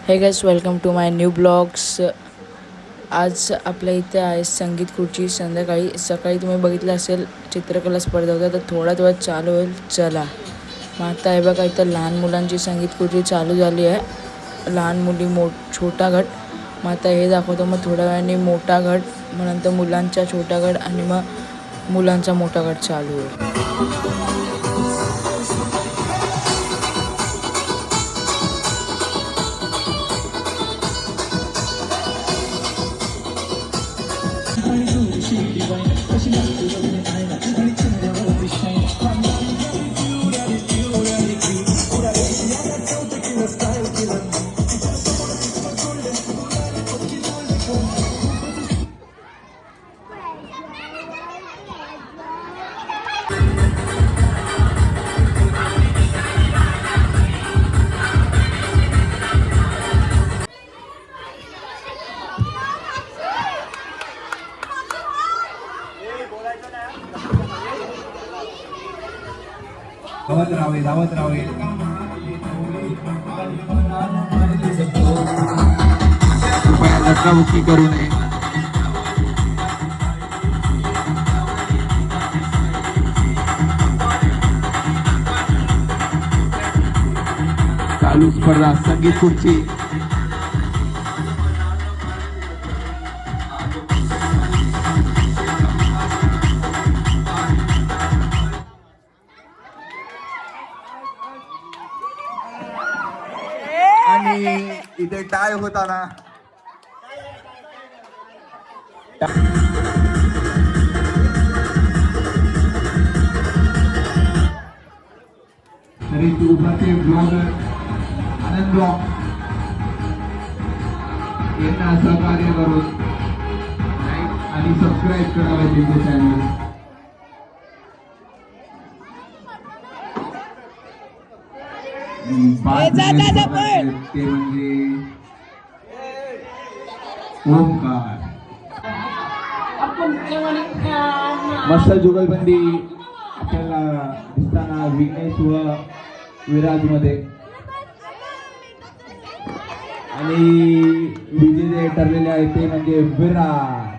हे guys, welcome to my new blogs. आज आपल्या इथे आहे संगीत खुर्ची. सकाळी तुम्ही बघितलं असेल चित्रकला स्पर्धा होत्या, तर थोड्या चालू होईल. चला मग आता हे बघा, इथं लहान मुलांची संगीत खुर्ची चालू झाली आहे. लहान मुली छोटा गट. मग आता हे दाखवतो, मग थोड्या वेळाने मोठा गट, मग नंतर मुलांचा छोटा गट आणि मग मुलांचा मोठा गट चालू होईल. धावत राहावे. कृपया धक्काबुक्की करू नये. चालू स्पर्धा संगीत खुर्ची. आणि इथे टाय होताना तरी उभाचे ब्लॉगर आनंद ब्लॉग यांना सहकार्य करून लाईक आणि सबस्क्राईब करावे त्यांचे चॅनल. ते म्हणजे ओमकार. मस्त जुगलबंदी आपल्याला दिसताना विघ्नेश व विराज मध्ये. आणि विजेते ठरलेले आहे ते म्हणजे विराज.